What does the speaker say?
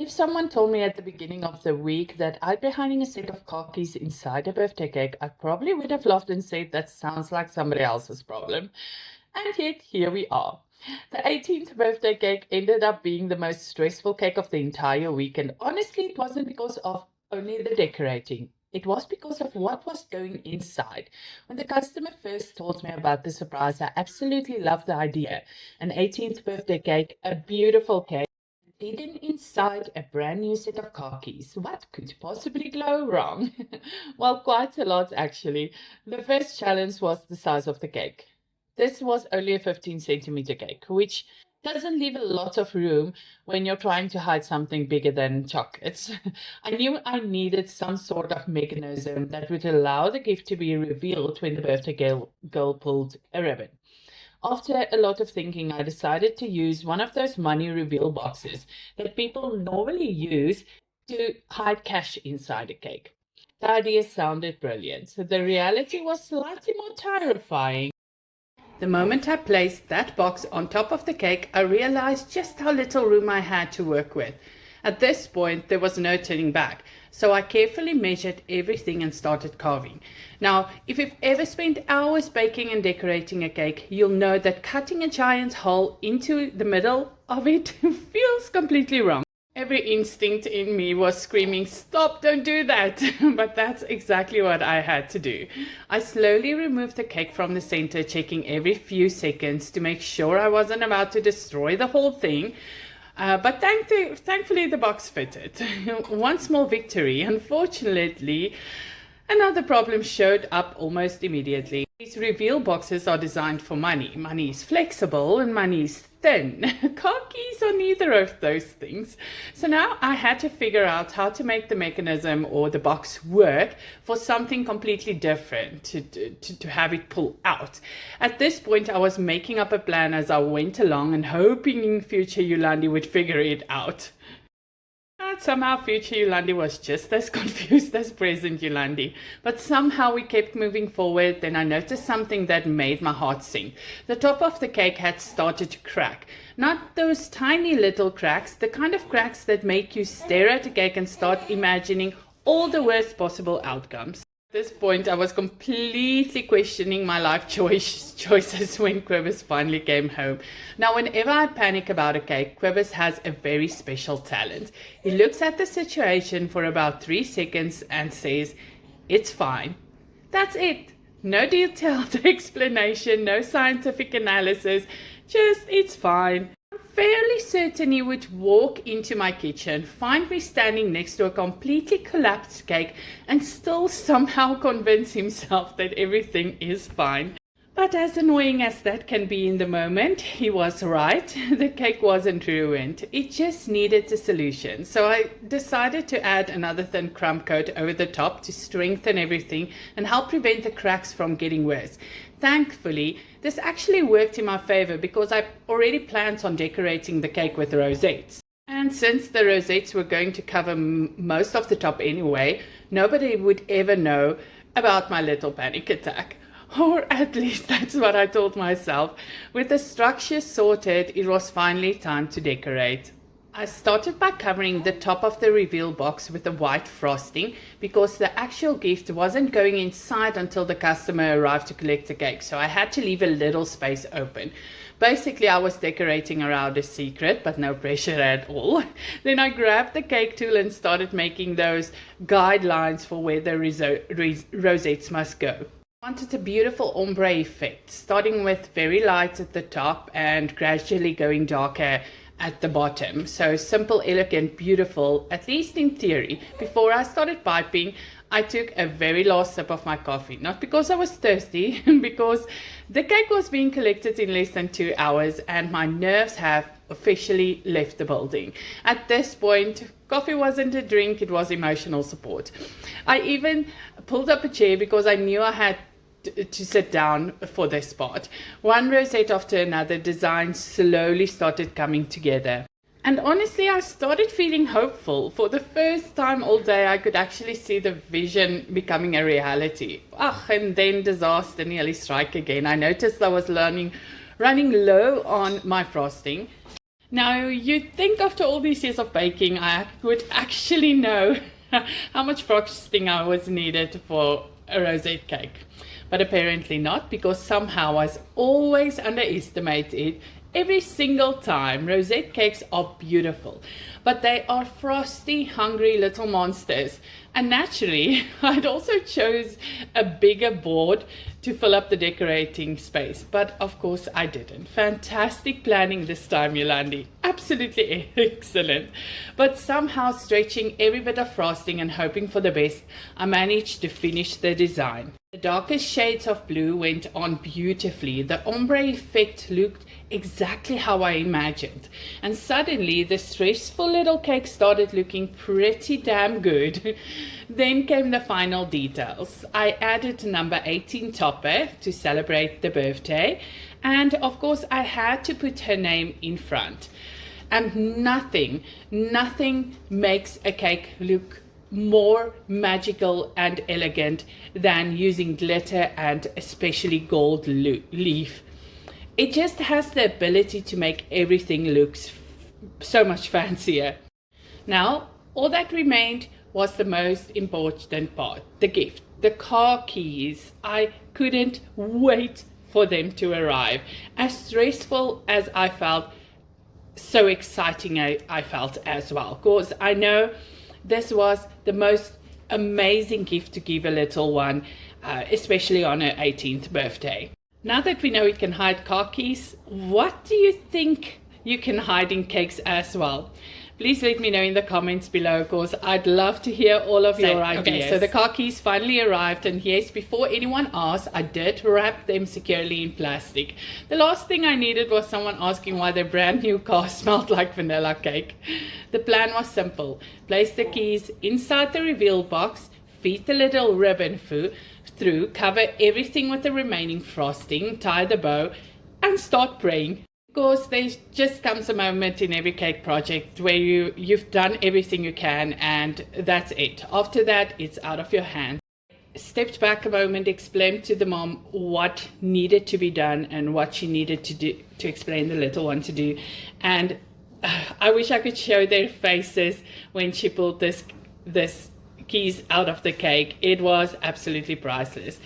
If someone told me at the beginning of the week that I'd be hiding a set of car keys inside a birthday cake, I probably would have laughed and said that sounds like somebody else's problem. And yet, here we are. The 18th birthday cake ended up being the most stressful cake of the entire week, and honestly, it wasn't because of only the decorating. It was because of what was going inside. When the customer first told me about the surprise, I absolutely loved the idea. An 18th birthday cake, a beautiful cake, hidden inside a brand new set of car keys. What could possibly go wrong? Well, quite a lot actually. The first challenge was the size of the cake. This was only a 15 centimeter cake, which doesn't leave a lot of room when you're trying to hide something bigger than chocolates. I knew I needed some sort of mechanism that would allow the gift to be revealed when the birthday girl pulled a ribbon. After a lot of thinking, I decided to use one of those money reveal boxes that people normally use to hide cash inside a cake. The idea sounded brilliant. The reality was slightly more terrifying. The moment I placed that box on top of the cake, I realized just how little room I had to work with. At this point, there was no turning back, so I carefully measured everything and started carving. Now, if you've ever spent hours baking and decorating a cake, you'll know that cutting a giant hole into the middle of it feels completely wrong. Every instinct in me was screaming, "Stop, don't do that!" But that's exactly what I had to do. I slowly removed the cake from the center, checking every few seconds to make sure I wasn't about to destroy the whole thing. But thankfully the box fitted. One small victory. Unfortunately, another problem showed up almost immediately. These reveal boxes are designed for money. Money is flexible and money is thin. Car keys are neither of those things. So now I had to figure out how to make the mechanism or the box work for something completely different, to have it pull out. At this point, I was making up a plan as I went along and hoping future Yolandi would figure it out. But somehow future Yolandi was just as confused as present Yolandi. But somehow we kept moving forward. Then I noticed something that made my heart sink. The top of the cake had started to crack. Not those tiny little cracks, the kind of cracks that make you stare at a cake and start imagining all the worst possible outcomes. At this point, I was completely questioning my life choices when Quibus finally came home. Now, whenever I panic about a cake, Quibus has a very special talent. He looks at the situation for about 3 seconds and says, "It's fine." That's it. No detailed explanation, no scientific analysis, just "it's fine." I'm fairly certain he would walk into my kitchen, find me standing next to a completely collapsed cake, and still somehow convince himself that everything is fine. But as annoying as that can be in the moment, he was right. The cake wasn't ruined. It just needed a solution. So I decided to add another thin crumb coat over the top to strengthen everything and help prevent the cracks from getting worse. Thankfully, this actually worked in my favor because I already planned on decorating the cake with rosettes. And since the rosettes were going to cover most of the top anyway, nobody would ever know about my little panic attack. Or at least that's what I told myself. With the structure sorted, it was finally time to decorate. I started by covering the top of the reveal box with a white frosting because the actual gift wasn't going inside until the customer arrived to collect the cake, so I had to leave a little space open. Basically, I was decorating around a secret, but no pressure at all. Then I grabbed the cake tool and started making those guidelines for where the rosettes must go. I wanted a beautiful ombre effect, starting with very light at the top and gradually going darker at the bottom. So simple, elegant, beautiful, at least in theory. Before I started piping, I took a very last sip of my coffee. Not because I was thirsty, because the cake was being collected in less than 2 hours and my nerves have officially left the building. At this point, coffee wasn't a drink, it was emotional support. I even pulled up a chair because I knew I had to sit down for this part. One rosette after another, designs slowly started coming together. And honestly, I started feeling hopeful. For the first time all day, I could actually see the vision becoming a reality. And then disaster nearly struck again. I noticed I was running low on my frosting. Now, you'd think after all these years of baking, I would actually know how much frosting I was needed for a rosette cake. But apparently not, because somehow I always underestimate it. Every single time. Rosette cakes are beautiful, but they are frosty, hungry little monsters. And naturally, I'd also chose a bigger board to fill up the decorating space, but of course I didn't. Fantastic planning this time, Yolandi. Absolutely excellent. But somehow, stretching every bit of frosting and hoping for the best, I managed to finish the design. The darkest shades of blue went on beautifully. The ombre effect looked exactly how I imagined. And suddenly the stressful little cake started looking pretty damn good. Then came the final details. I added number 18 topper to celebrate the birthday. And of course I had to put her name in front. And nothing makes a cake look more magical and elegant than using glitter and especially gold leaf. It just has the ability to make everything look so much fancier. Now, all that remained was the most important part, the gift, the car keys. I couldn't wait for them to arrive. As stressful as I felt, so exciting I felt as well. Of course, I know this was the most amazing gift to give a little one, especially on her 18th birthday. Now that we know we can hide car keys, what do you think you can hide in cakes as well? Please let me know in the comments below, because I'd love to hear all of your ideas. Okay, so the car keys finally arrived, and yes, before anyone asks, I did wrap them securely in plastic. The last thing I needed was someone asking why their brand new car smelled like vanilla cake. The plan was simple. Place the keys inside the reveal box, feed the little ribbon through, cover everything with the remaining frosting, tie the bow, and start praying. Because there just comes a moment in every cake project where you've done everything you can, and that's it. After that, it's out of your hands. Stepped back a moment, explained to the mom what needed to be done and what she needed to do to explain the little one to do. And I wish I could show their faces when she pulled this keys out of the cake. It was absolutely priceless.